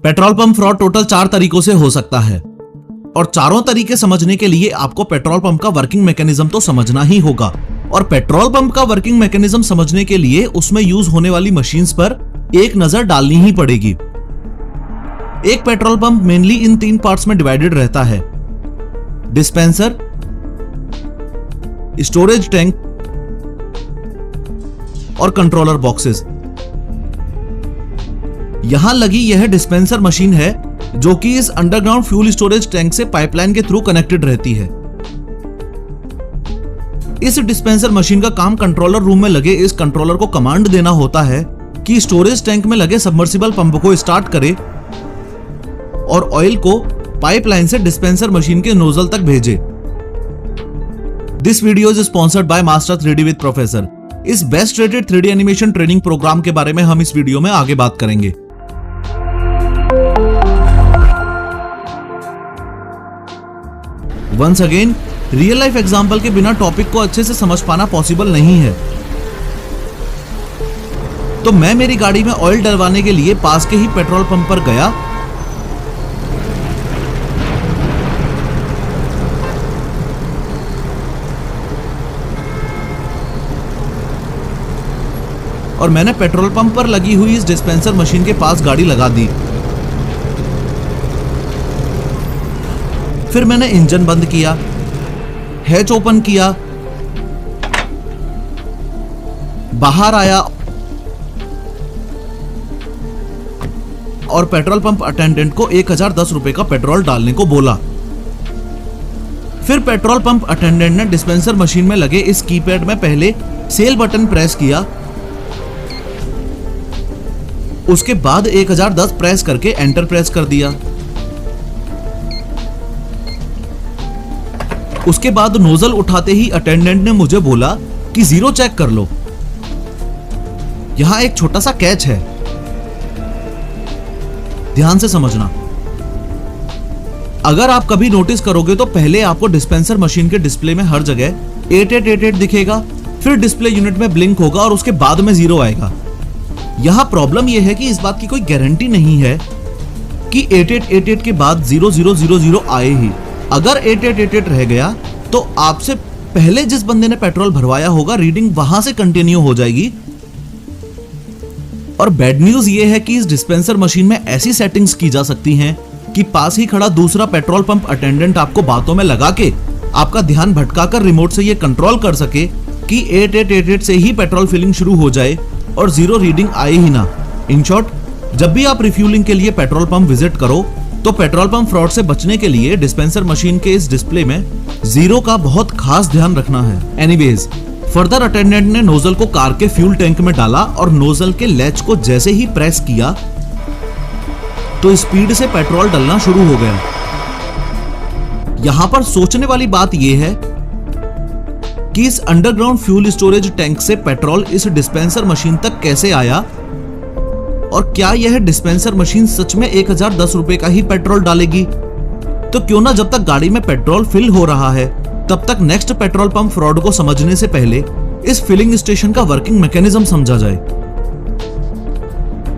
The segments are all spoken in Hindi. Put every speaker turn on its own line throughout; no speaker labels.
पेट्रोल पंप फ्रॉड टोटल 4 तरीकों से हो सकता है और चारों तरीके समझने के लिए आपको पेट्रोल पंप का वर्किंग मैकेनिज्म तो समझना ही होगा। और पेट्रोल पंप का वर्किंग मैकेनिज्म समझने के लिए उसमें यूज होने वाली मशीन्स पर एक नजर डालनी ही पड़ेगी। एक पेट्रोल पंप मेनली इन 3 पार्ट्स में डिवाइडेड रहता है: डिस्पेंसर, स्टोरेज टैंक और कंट्रोलर बॉक्सेस। यहां लगी यह डिस्पेंसर मशीन है जो कि इस अंडरग्राउंड फ्यूल स्टोरेज टैंक से पाइपलाइन के थ्रू कनेक्टेड रहती है। इस डिस्पेंसर मशीन का काम कंट्रोलर रूम में लगे इस कंट्रोलर को कमांड देना होता है कि स्टोरेज टैंक में लगे सबमर्सिबल पंप को स्टार्ट करे और ऑयल को पाइपलाइन से डिस्पेंसर मशीन के नोजल तक भेजे। This video is sponsored by master 3D with professor. इस best rated 3D animation training programme के बारे में हम इस वीडियो में आगे बात करेंगे। Once again, real life example के बिना टॉपिक को अच्छे से समझ पाना पॉसिबल नहीं है, तो मैं मेरी गाड़ी में ऑयल डलवाने के लिए पास के ही पेट्रोल पंप पर गया और मैंने पेट्रोल पंप पर लगी हुई इस डिस्पेंसर मशीन के पास गाड़ी लगा दी। फिर मैंने इंजन बंद किया, हैच ओपन किया, बाहर आया और पेट्रोल पंप अटेंडेंट को 1010 रुपए का पेट्रोल डालने को बोला। फिर पेट्रोल पंप अटेंडेंट ने डिस्पेंसर मशीन में लगे इस कीपैड में पहले सेल बटन प्रेस किया, उसके बाद 1010 प्रेस करके एंटर प्रेस कर दिया। उसके बाद नोजल उठाते ही अटेंडेंट ने मुझे बोला कि जीरो चेक कर लो। यहां एक छोटा सा कैच है, ध्यान से समझना। अगर आप कभी नोटिस करोगे तो पहले आपको डिस्पेंसर मशीन के डिस्प्ले में हर जगह 8888 दिखेगा, फिर डिस्प्ले यूनिट में ब्लिंक होगा और उसके बाद में जीरो आएगा। यहां प्रॉब्लम यह है कि इस बात की कोई गारंटी नहीं है कि 8888 के बाद 0000 आए ही। अगर 8888 रह गया तो आपसे पहले जिस बंदे ने पेट्रोल भरवाया होगा रीडिंग वहां से कंटिन्यू हो जाएगी। और बैड न्यूज ये है कि इस डिस्पेंसर मशीन में ऐसी सेटिंग्स की जा सकती हैं कि पास ही खड़ा दूसरा पेट्रोल पंप अटेंडेंट आपको बातों में लगा के आपका ध्यान भटकाकर रिमोट से ये कंट्रोल कर सके कि 8888 से ही पेट्रोल फिलिंग शुरू हो जाए और जीरो रीडिंग आए ही ना। इन शॉर्ट, जब भी आप रिफ्यूलिंग के लिए पेट्रोल पंप विजिट करो तो पेट्रोल पंप फ्रॉड से बचने के लिए डिस्पेंसर मशीन के इस डिस्प्ले में जीरो का बहुत खास ध्यान रखना है। एनीवेज, फर्दर अटेंडेंट ने नोजल को कार के फ्यूल टैंक में डाला और नोजल के लैच को जैसे ही प्रेस किया तो स्पीड से पेट्रोल डलना शुरू हो गया। यहां पर सोचने वाली बात यह है कि इस अंडरग्राउंड फ्यूल स्टोरेज टैंक से पेट्रोल इस डिस्पेंसर मशीन तक कैसे आया और क्या यह डिस्पेंसर मशीन सच में 1010 रुपए का ही पेट्रोल डालेगी। तो क्यों ना जब तक गाड़ी में पेट्रोल फिल हो रहा है तब तक नेक्स्ट पेट्रोल पंप फ्रॉड को समझने से पहले इस फिलिंग स्टेशन का वर्किंग मैकेनिज्म समझा जाए।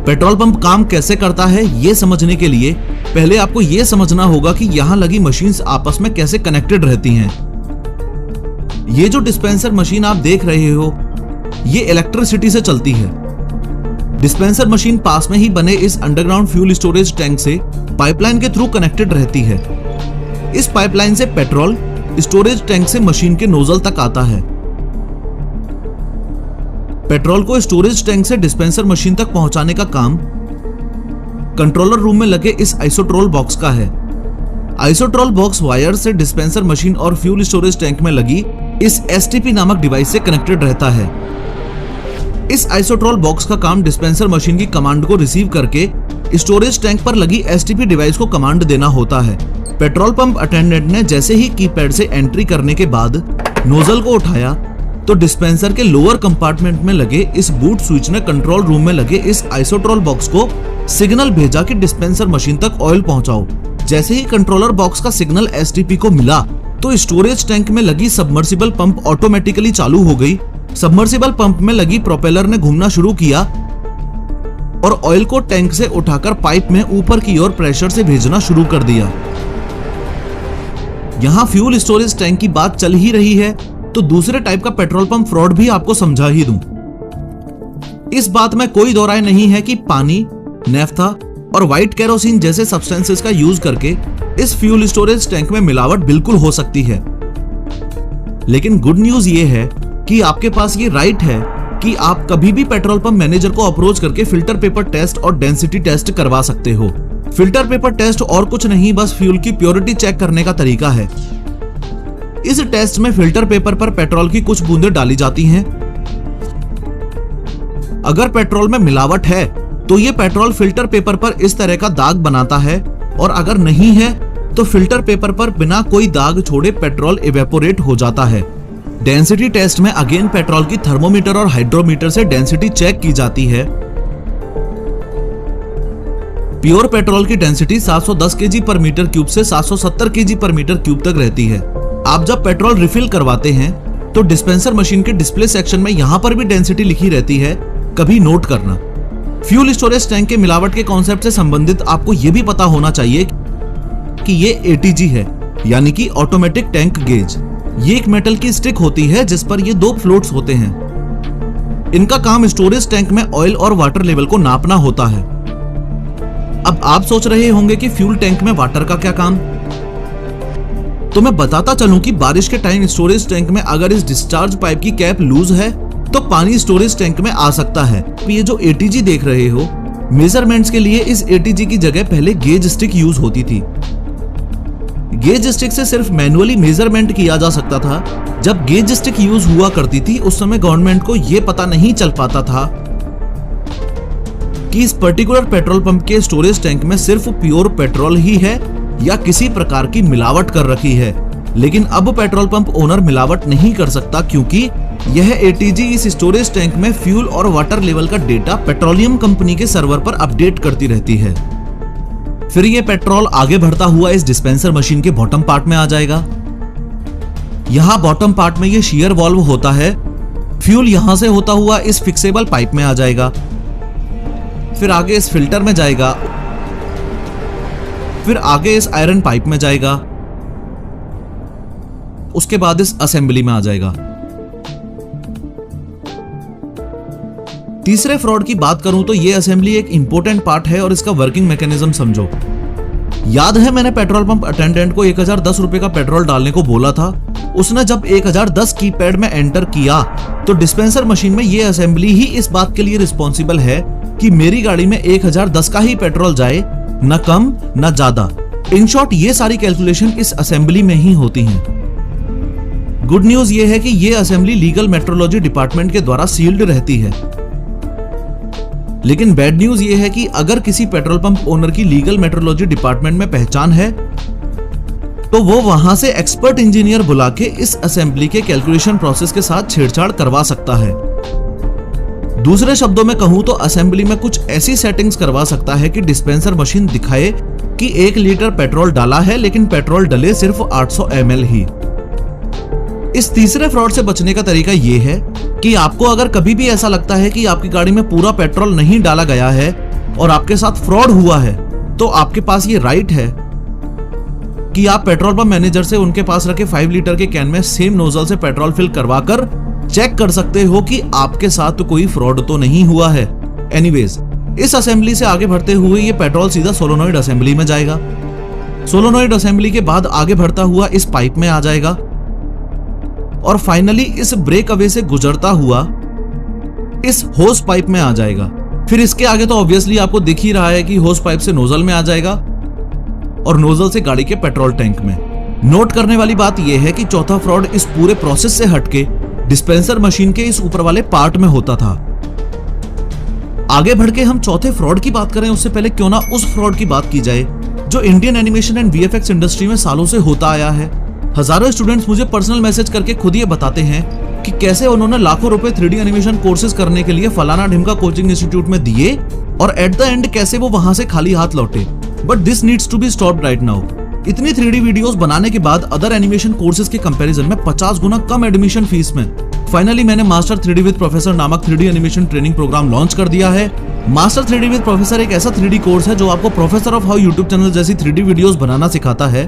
पेट्रोल पंप काम कैसे करता है यह समझने के लिए पहले आपको यह समझना होगा कि यहां लगी मशीन्स आपस में कैसे कनेक्टेड रहती हैं। ये जो डिस्पेंसर मशीन आप देख रहे हो ये इलेक्ट्रिसिटी से चलती है। डिस्पेंसर मशीन पास में ही बने इस अंडरग्राउंड फ्यूल स्टोरेज टैंक से पाइपलाइन के थ्रू कनेक्टेड रहती है। इस पाइपलाइन से पेट्रोल स्टोरेज टैंक से मशीन के नोजल तक आता है। पेट्रोल को स्टोरेज टैंक से डिस्पेंसर मशीन तक पहुंचाने का काम कंट्रोलर रूम में लगे इस आइसोट्रोल बॉक्स का है। आइसोट्रोल बॉक्स वायर से डिस्पेंसर मशीन और फ्यूल स्टोरेज टैंक में लगी इस STP नामक डिवाइस से कनेक्टेड रहता है। इस आइसोट्रोल बॉक्स का काम डिस्पेंसर मशीन की कमांड को रिसीव करके स्टोरेज टैंक पर लगी STP डिवाइस को कमांड देना होता है। पेट्रोल पंप अटेंडेंट ने जैसे ही कीपैड से एंट्री करने के बाद नोजल को उठाया तो डिस्पेंसर के लोअर कंपार्टमेंट में लगे इस बूट स्विच ने कंट्रोल रूम में लगे इस आइसोट्रोल बॉक्स को सिग्नल भेजा कि डिस्पेंसर मशीन तक ऑयल पहुंचाओ। जैसे ही कंट्रोलर बॉक्स का सिग्नल STP को मिला तो स्टोरेज टैंक में लगी सबमर्सिबल पंप ऑटोमेटिकली चालू हो गई। सबमर्सिबल पंप में लगी प्रोपेलर ने घूमना शुरू किया और ऑयल को टैंक से उठाकर पाइप में ऊपर की ओर प्रेशर से भेजना शुरू कर दिया। यहाँ फ्यूल स्टोरेज टैंक की बात चल ही रही है तो दूसरे टाइप का पेट्रोल पंप फ्रॉड भी आपको समझा ही दूं। इस बात में कोई दो राय नहीं है कि पानी, नेफ्था और व्हाइट केरोसिन जैसे सब्सटेंसेस का यूज करके इस फ्यूल स्टोरेज टैंक में मिलावट बिल्कुल हो सकती है। लेकिन गुड न्यूज ये है कि आपके पास ये राइट है कि आप कभी भी पेट्रोल पंप मैनेजर को अप्रोच करके फिल्टर पेपर टेस्ट और डेंसिटी टेस्ट करवा सकते हो। फिल्टर पेपर टेस्ट और कुछ नहीं, बस फ्यूल की प्योरिटी चेक करने का तरीका है। इस टेस्ट में फिल्टर पेपर पर पेट्रोल की कुछ बूंदें डाली जाती हैं। अगर पेट्रोल में मिलावट है तो ये पेट्रोल फिल्टर पेपर पर इस तरह का दाग बनाता है, और अगर नहीं है तो फिल्टर पेपर पर बिना कोई दाग छोड़े पेट्रोल इवेपोरेट हो जाता है। डेंसिटी टेस्ट में अगेन पेट्रोल की थर्मोमीटर और हाइड्रोमीटर से डेंसिटी चेक की जाती है। प्योर पेट्रोल की डेंसिटी 710 केजी पर मीटर क्यूब से 770 केजी पर मीटर क्यूब तक रहती है। आप जब पेट्रोल रिफिल करवाते हैं तो डिस्पेंसर मशीन के डिस्प्ले सेक्शन में यहां पर भी डेंसिटी लिखी रहती है, कभी नोट करना। फ्यूल स्टोरेज टैंक के मिलावट के कॉन्सेप्ट से संबंधित आपको यह भी पता होना चाहिए कि ये ATG है, यानी कि ऑटोमेटिक टैंक गेज। ये एक मेटल की स्टिक होती है जिस पर ये दो फ्लोट्स होते हैं। इनका काम स्टोरेज टैंक में ऑयल और वाटर लेवल को नापना होता है। अब आप सोच रहे होंगे कि फ्यूल टैंक में वाटर का क्या काम, तो मैं बताता चलूं कि बारिश के टाइम स्टोरेज टैंक में अगर इस डिस्चार्ज पाइप की कैप लूज है तो पानी स्टोरेज टैंक में आ सकता है। ये जो ATG देख रहे हो, मेजरमेंट्स के लिए इस ATG की जगह पहले गेज स्टिक यूज होती थी। गेज स्टिक से सिर्फ मैनुअली मेजरमेंट किया जा सकता था। जब गेज स्टिक यूज हुआ करती थी उस समय गवर्नमेंट को यह पता नहीं चल पाता था कि इस पर्टिकुलर पेट्रोल पंप के स्टोरेज टैंक में सिर्फ प्योर पेट्रोल ही है या किसी प्रकार की मिलावट कर रखी है। लेकिन अब पेट्रोल पंप ओनर मिलावट नहीं कर सकता, क्योंकि यह ATG इस स्टोरेज टैंक में फ्यूल और वाटर लेवल का डेटा पेट्रोलियम कंपनी के सर्वर पर अपडेट करती रहती है। फिर यह पेट्रोल आगे बढ़ता हुआ इस डिस्पेंसर मशीन के बॉटम पार्ट में आ जाएगा। यहां बॉटम पार्ट में यह शीयर वाल्व होता है। फ्यूल यहां से होता हुआ इस फिक्सेबल पाइप में आ जाएगा, फिर आगे इस फिल्टर में जाएगा, फिर आगे इस आयरन पाइप में जाएगा, उसके बाद इस असेंबली में आ जाएगा। तीसरे फ्रॉड की बात करूं तो यह असेंबली एक इंपॉर्टेंट पार्ट है और इसका वर्किंग मैकेनिज्म समझो। याद है मैंने पेट्रोल पंप अटेंडेंट को 1010 रुपए का पेट्रोल डालने को बोला था। उसने जब 1010 कीपैड में एंटर किया तो डिस्पेंसर मशीन में यह असेंबली ही इस बात के लिए रिस्पॉन्सिबल है कि मेरी गाड़ी में 1010 का ही पेट्रोल जाए, न कम न ज्यादा। इन शॉर्ट ये सारी कैलकुलेशन इस असेंबली में ही होती हैं। गुड न्यूज ये है कि ये असेंबली लीगल मेट्रोलॉजी डिपार्टमेंट के द्वारा सील्ड रहती है। लेकिन बैड न्यूज ये है कि अगर किसी पेट्रोल पंप ओनर की लीगल मेट्रोलॉजी डिपार्टमेंट में पहचान है तो वो वहां से एक्सपर्ट इंजीनियर बुला के इस असेंबली के कैलकुलेशन प्रोसेस के साथ छेड़छाड़ करवा सकता है। दूसरे शब्दों में कहूं तो असेंबली में कुछ ऐसी सेटिंग्स करवा सकता है कि डिस्पेंसर मशीन दिखाए कि 1 लीटर पेट्रोल डाला है, लेकिन पेट्रोल डले सिर्फ 800 ml ही। इस तीसरे फ्रॉड से बचने का तरीका यह है कि आपको अगर कभी भी ऐसा लगता है कि आपकी गाड़ी में पूरा पेट्रोल नहीं डाला गया है और आपके साथ फ्रॉड हुआ है, तो आपके पास ये राइट है कि आप पेट्रोल पंप मैनेजर से उनके पास रखे 5 लीटर के कैन में सेम नोजल से पेट्रोल फिल करवाकर चेक कर सकते हो कि आपके साथ कोई फ्रॉड तो नहीं हुआ है। एनीवेज, इस असेंबली से आगे बढ़ते हुए ये पेट्रोल सीधा सोलोनॉइड असेंबली में जाएगा। सोलोनॉइड असेंबली के बाद आगे बढ़ता हुआ इस पाइप में आ जाएगा और फाइनली इस ब्रेक अवे से गुजरता हुआ इस होस पाइप में आ जाएगा। फिर इसके आगे तो ऑब्वियसली आपको दिख ही रहा है कि होस पाइप से नोजल में आ जाएगा और नोजल से गाड़ी के पेट्रोल टैंक में। नोट करने वाली बात यह है कि चौथा फ्रॉड इस पूरे प्रोसेस से हटके डिस्पेंसर मशीन के इस ऊपर वाले पार्ट में होता था। आगे बढ़ के हम चौथे फ्रॉड की बात करें उससे पहले क्यों ना उस फ्रॉड की बात की जाए जो Indian animation and VFX industry में सालों से होता आया है। हजारों स्टूडेंट्स मुझे पर्सनल मैसेज करके खुद ये बताते हैं कि कैसे उन्होंने लाखों रुपए 3D एनिमेशन कोर्सेज करने के लिए फलाना ढिमका कोचिंग इंस्टीट्यूट में दिए और एट द एंड कैसे वो वहां से खाली हाथ लौटे। But this needs to be stopped right now. इतनी 3D वीडियोस बनाने के बाद अदर एनिमेशन कोर्सेज के कंपैरिजन में 50 गुना कम एडमिशन फीस में फाइनली मैंने मास्टर 3D विद प्रोफेसर नामक 3D animation training programme launch कर दिया है मास्टर 3D विद प्रोफेसर एक ऐसा 3D कोर्स है जो आपको professor of how YouTube channel जैसी 3D वीडियोस बनाना सिखाता है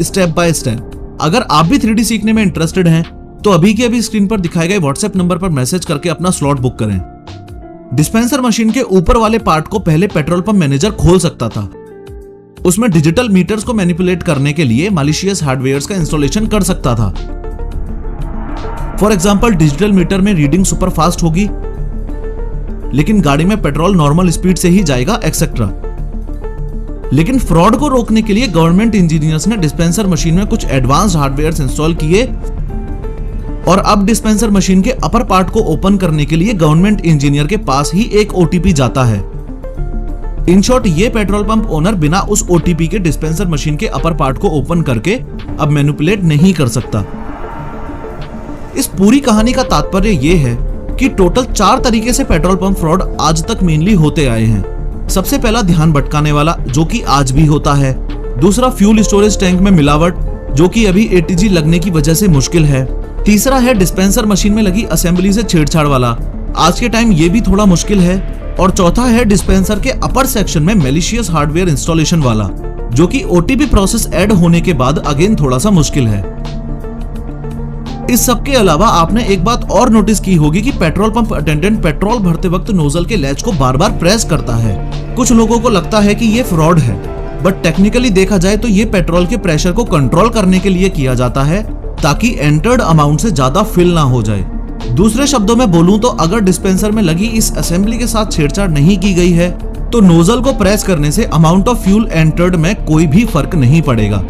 स्टेप बाय स्टेप। अगर आप भी 3D सीखने में इंटरेस्टेड हैं तो अभी के अभी स्क्रीन पर दिखाए गए व्हाट्सएप नंबर पर मैसेज करके अपना स्लॉट बुक करें। डिस्पेंसर मशीन के ऊपर वाले पार्ट को पहले पेट्रोल पंप मैनेजर खोल सकता था। उसमें डिजिटल मीटर्स को मैनिपुलेट करने के लिए मालिशियस हार्डवेयर्स का इंस्टॉलेशन कर सकता था। फॉर एग्जांपल डिजिटल मीटर में रीडिंग सुपर फास्ट होगी लेकिन गाड़ी में पेट्रोल नॉर्मल स्पीड से ही जाएगा एक्सेट्रा। लेकिन फ्रॉड को रोकने के लिए गवर्नमेंट इंजीनियर्स ने डिस्पेंसर मशीन में कुछ एडवांस्ड हार्डवेयर्स इंस्टॉल किए और अब डिस्पेंसर मशीन के अपर पार्ट को ओपन करने के लिए गवर्नमेंट इंजीनियर के पास ही एक ओटीपी जाता है। इन शॉर्ट ये पेट्रोल पंप ओनर बिना उस ओटीपी के डिस्पेंसर मशीन के अपर पार्ट को ओपन करके अब मैनिपुलेट नहीं कर सकता। इस पूरी कहानी का तात्पर्य यह है कि टोटल 4 तरीके से पेट्रोल पंप फ्रॉड आज तक मेनली होते आए हैं। सबसे पहला ध्यान भटकाने वाला, जो कि आज भी होता है। दूसरा फ्यूल स्टोरेज टैंक में मिलावट, जो कि अभी एटीजी लगने की वजह से मुश्किल है। तीसरा है डिस्पेंसर मशीन में लगी असेंबली से छेड़छाड़ वाला, आज के टाइम ये भी थोड़ा मुश्किल है। और चौथा है डिस्पेंसर के अपर सेक्शन में मैलिशियस हार्डवेयर इंस्टॉलेशन वाला, जो कि ओटीपी प्रोसेस ऐड होने के बाद अगेन थोड़ा सा मुश्किल है। इस सब के अलावा आपने एक बात और नोटिस की होगी कि पेट्रोल पंप अटेंडेंट पेट्रोल भरते वक्त नोजल के लैच को बार बार प्रेस करता है। कुछ लोगों को लगता है कि ये फ्रॉड है, बट टेक्निकली देखा जाए तो ये पेट्रोल के प्रेशर को कंट्रोल करने के लिए किया जाता है ताकि एंटर्ड अमाउंट से ज्यादा फिल ना हो जाए। दूसरे शब्दों में बोलूं तो अगर डिस्पेंसर में लगी इस असेंबली के साथ छेड़छाड़ नहीं की गई है तो नोजल को प्रेस करने से अमाउंट ऑफ फ्यूल एंटर्ड में कोई भी फर्क नहीं पड़ेगा।